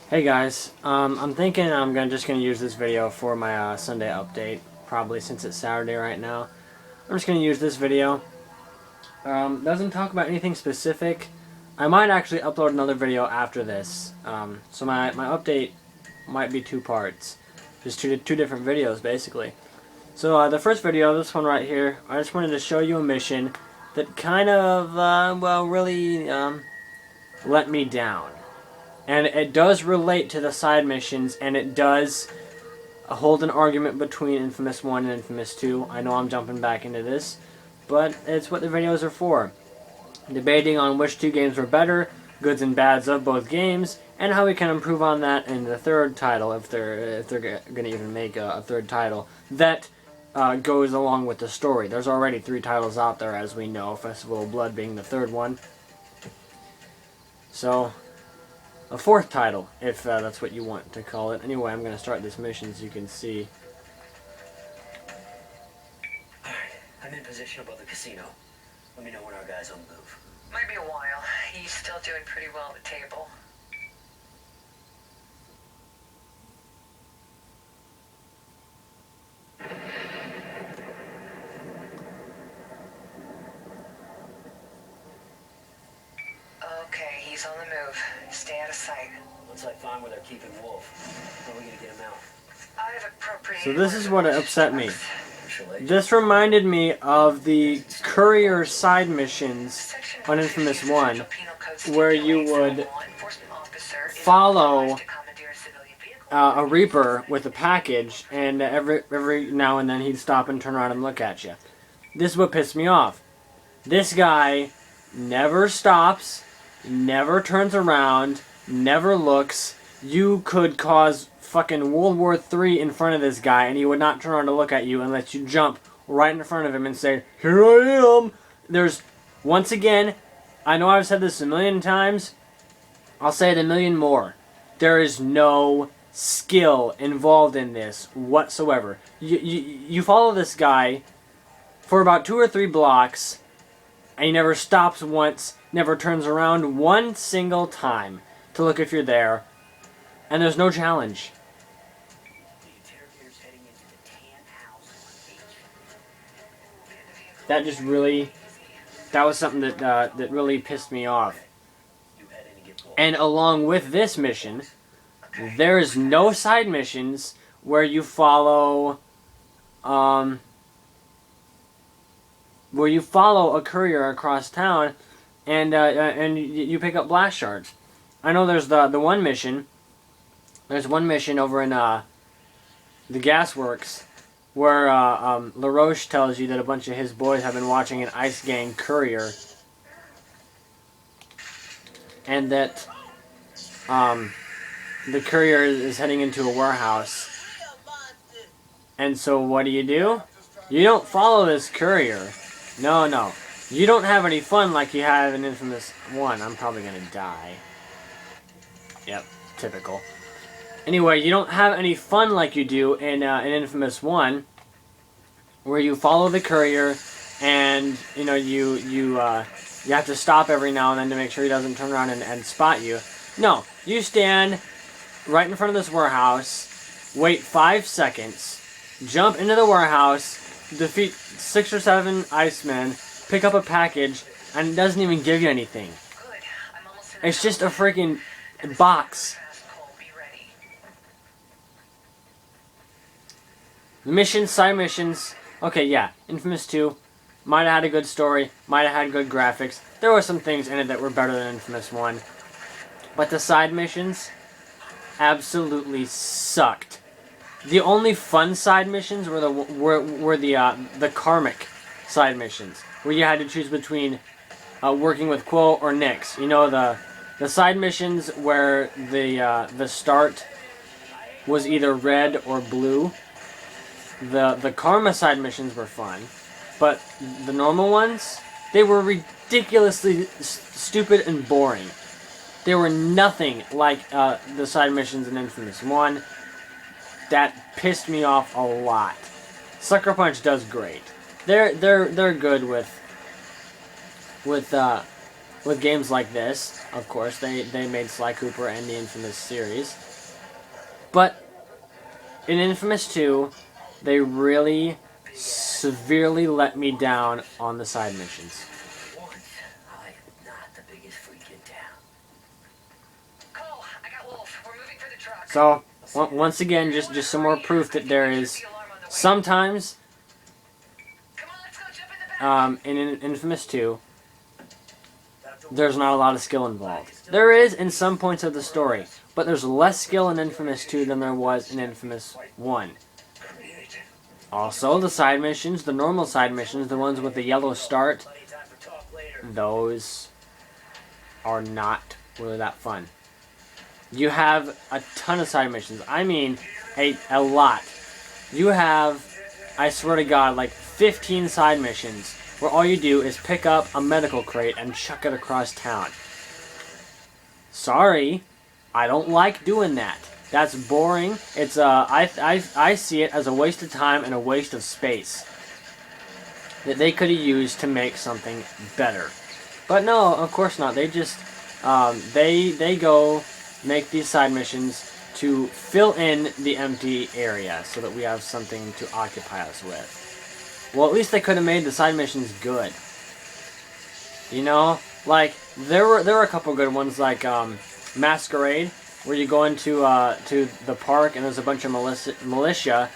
Hey guys, I'm thinking I'm just gonna use this video for my Sunday update, probably since it's Saturday right now. I'm just gonna use this video. Doesn't talk about anything specific. I might actually upload another video after this. So my update might be two parts, just two different videos basically. So the first video, this one right here, I just wanted to show you a mission that kind of really let me down. And it does relate to the side missions, and it does hold an argument between inFAMOUS 1 and inFAMOUS 2. I know I'm jumping back into this, but it's what the videos are for. Debating on which two games were better, goods and bads of both games, and how we can improve on that in the third title, if they're going to even make a third title, that goes along with the story. There's already 3 titles out there, as we know, Festival of Blood being the third one. So a 4th title, if that's what you want to call it. Anyway, I'm going to start this mission so you can see. Alright, I'm in position above the casino. Let me know when our guy's on the move. Might be a while. He's still doing pretty well at the table. Okay, he's on the move. Stay out of sight. Once I find where they're keeping Wolf, how are we gonna get him out? I've appropriated. So this is what upset me. Actually, This reminded me of the courier side missions on inFAMOUS 1, where you would follow a Reaper with a package, and every now and then he'd stop and turn around and look at you. This is what pissed me off. This guy never stops, never turns around, never looks. You could cause fucking World War III in front of this guy, and he would not turn around to look at you and let you jump right in front of him and say, "Here I am." There's, once again, I know I've said this a million times, I'll say it a million more. There is no skill involved in this whatsoever. You follow this guy for about 2 or 3 blocks, and he never stops once, never turns around one single time to look if you're there, and there's no challenge. That just really, that was something that really pissed me off. And along with this mission, there is no side missions where you follow a courier across town, and you pick up blast shards. I know there's the one mission. There's one mission over in the gasworks where LaRoche tells you that a bunch of his boys have been watching an Ice Gang courier, and that the courier is heading into a warehouse. And so what do? You don't follow this courier. No. You don't have any fun like you have in inFAMOUS 1. I'm probably gonna die. Yep, typical. Anyway, you don't have any fun like you do in inFAMOUS 1, where you follow the courier, and you have to stop every now and then to make sure he doesn't turn around and spot you. No, you stand right in front of this warehouse, wait 5 seconds, jump into the warehouse, defeat 6 or 7 Icemen, pick up a package, and it doesn't even give you anything. It's just a freaking box. Missions, side missions. Okay, yeah, inFAMOUS 2 might have had a good story, might have had good graphics. There were some things in it that were better than inFAMOUS 1. But the side missions absolutely sucked. The only fun side missions were the karmic side missions, where you had to choose between working with Quill or Nyx. You know, the side missions where the start was either red or blue. The karma side missions were fun, but the normal ones, they were ridiculously stupid and boring. They were nothing like the side missions in inFAMOUS 1. That pissed me off a lot. Sucker Punch does great. They're good with with games like this. Of course, they made Sly Cooper and the Infamous series. But in Infamous 2, they really severely let me down on the side missions. Once, I am not the biggest freak in town. Cole, I got Wolf. We're moving for the truck. So, once again, just some more proof that there is sometimes, Come on, let's go jump in the back. in Infamous 2, there's not a lot of skill involved. There is in some points of the story, but there's less skill in Infamous 2 than there was in Infamous 1. Also, the side missions, the normal side missions, the ones with the yellow start, those are not really that fun. You have a ton of side missions. I mean, a lot. You have, I swear to God, like 15 side missions where all you do is pick up a medical crate and chuck it across town. Sorry, I don't like doing that. That's boring. It's I see it as a waste of time and a waste of space that they could have used to make something better. But no, of course not. They just they go make these side missions to fill in the empty area so that we have something to occupy us with. Well, at least they could have made the side missions good. You know, like there were a couple good ones, like Masquerade, where you go into to the park and there's a bunch of militia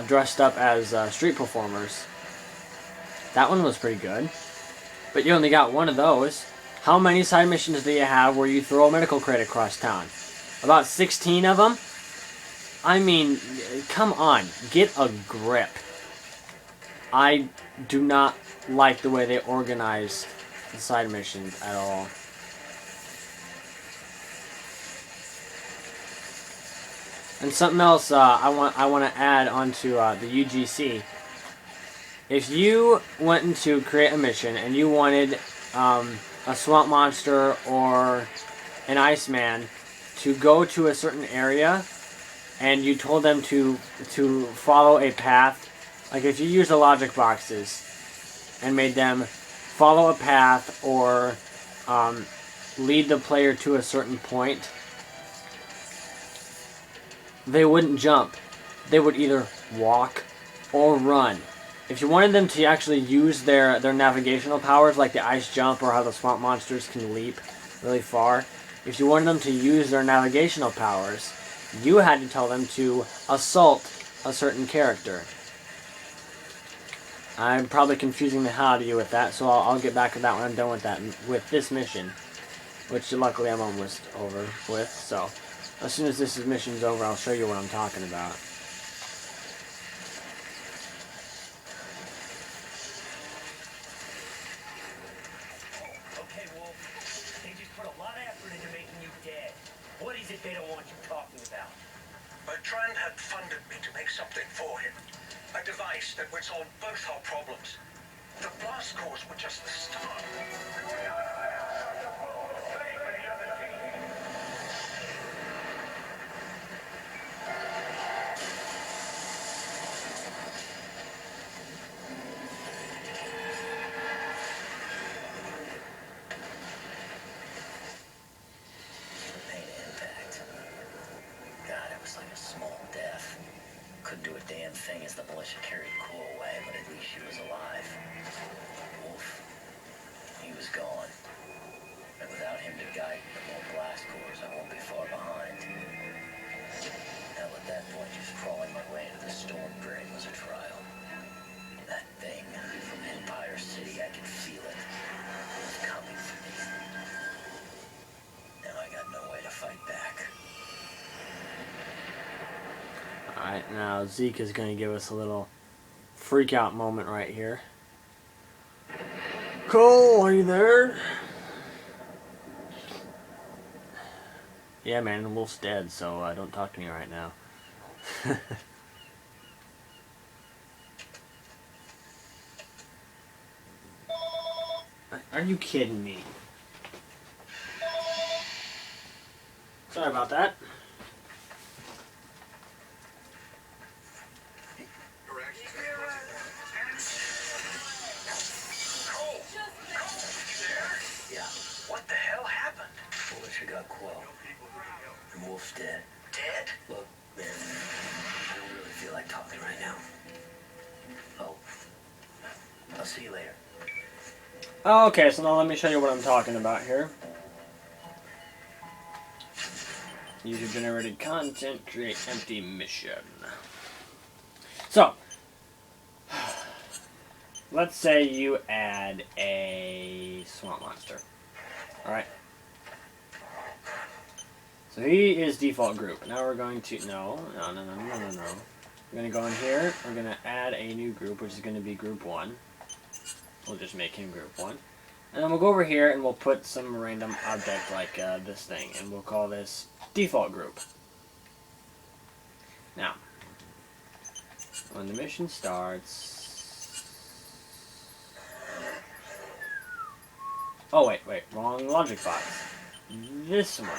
dressed up as street performers. That one was pretty good, but you only got one of those. How many side missions do you have where you throw a medical crate across town? About 16 of them? I mean, come on, get a grip. I do not like the way they organized the side missions at all. And something else I want to add onto the UGC. If you went to create a mission and you wanted a swamp monster or an Iceman to go to a certain area, and you told them to follow a path, like if you use the logic boxes and made them follow a path or lead the player to a certain point, they wouldn't jump. They would either walk or run. If you wanted them to actually use their navigational powers, like the ice jump or how the swamp monsters can leap really far, if you wanted them to use their navigational powers, you had to tell them to assault a certain character. I'm probably confusing the hell out of you with that, so I'll get back to that when I'm done with that, with this mission, which luckily I'm almost over with. So as soon as this mission's over, I'll show you what I'm talking about. Okay, Wolf. They just put a lot of effort into making you dead. What is it they don't want you talking about? Bertrand had funded me to make something for him. A device that would solve both our problems. The blast cores were just the start. Pain impact. God, it was like a small death. Couldn't do a damn thing as the militia carried Core away, but at least she was alive. Wolf, he was gone. And without him to guide the more blast cores, I won't be far behind. Hell, at that point, just crawling my way into the storm drain was a trial. That thing from Empire City, I could feel it. It was coming for me. Now I got no way to fight back. Alright, now Zeke is going to give us a little freak out moment right here. Cole, are you there? Yeah, man, Wolf's dead, so don't talk to me right now. Are you kidding me? Sorry about that. Cole! Cole! You there? Yeah. Oh, okay, so now let me show you what I'm talking about here. User-generated content, create empty mission. So, let's say you add a swamp monster. Alright. So he is default group. Now we're going to, no. We're going to go in here, we're going to add a new group, which is going to be group 1. We'll just make him group 1. And then we'll go over here and we'll put some random object like this thing. And we'll call this default group. Now, when the mission starts... Oh, wait, wrong logic box. This one.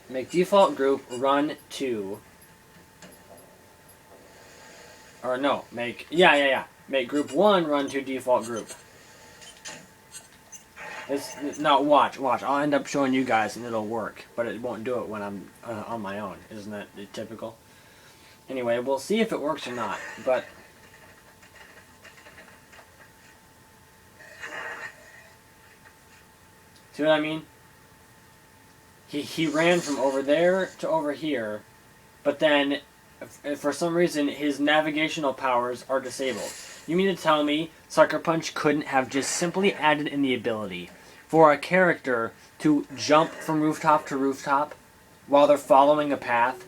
Make default group run to... Or no, make... Yeah. Make group 1 run to default group. No, watch. I'll end up showing you guys and it'll work. But it won't do it when I'm on my own. Isn't that typical? Anyway, we'll see if it works or not. But... See what I mean? He ran from over there to over here. But then, for some reason, his navigational powers are disabled. You mean to tell me Sucker Punch couldn't have just simply added in the ability for a character to jump from rooftop to rooftop while they're following a path?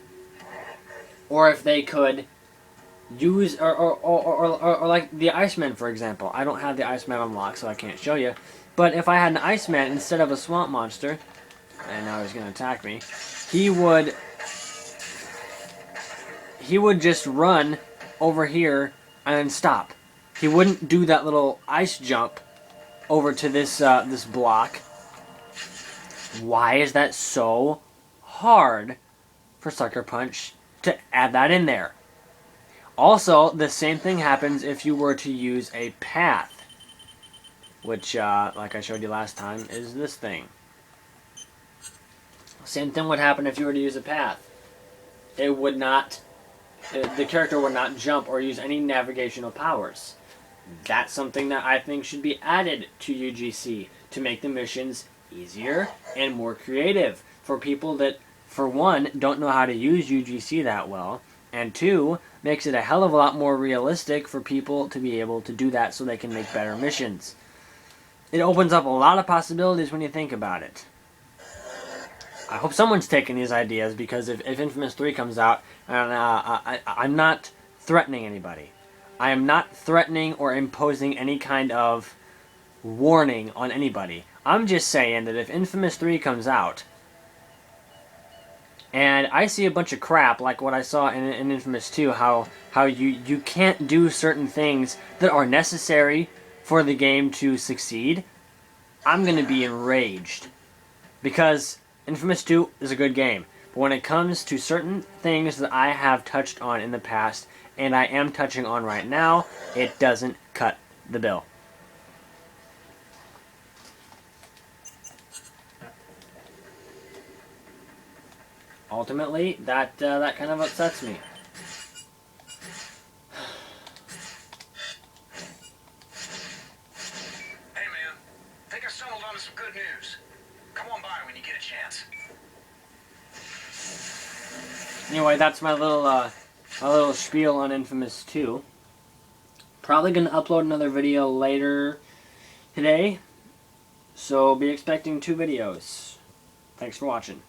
Or if they could use, or like the Iceman, for example. I don't have the Iceman unlocked, so I can't show you. But if I had an Iceman instead of a swamp monster, and now he's going to attack me, he would just run over here and then stop. He wouldn't do that little ice jump over to this this block. Why is that so hard for Sucker Punch to add that in there? Also, the same thing happens if you were to use a path, which, like I showed you last time, is this thing. Same thing would happen if you were to use a path. It would not... The character would not jump or use any navigational powers. That's something that I think should be added to UGC to make the missions easier and more creative for people that, for one, don't know how to use UGC that well, and two, makes it a hell of a lot more realistic for people to be able to do that so they can make better missions. It opens up a lot of possibilities when you think about it. I hope someone's taking these ideas, because if inFAMOUS 3 comes out, and I'm not threatening anybody. I am not threatening or imposing any kind of warning on anybody. I'm just saying that if inFAMOUS 3 comes out, and I see a bunch of crap like what I saw in inFAMOUS 2, how you can't do certain things that are necessary for the game to succeed, I'm going to be enraged. Because inFAMOUS 2 is a good game. But when it comes to certain things that I have touched on in the past, and I am touching on right now, it doesn't cut the bill. Ultimately, that kind of upsets me. Hey man, think I stumbled onto some good news. Come on by when you get a chance. Anyway, that's my little spiel on inFAMOUS 2. Probably gonna upload another video later today, so be expecting 2 videos. Thanks for watching.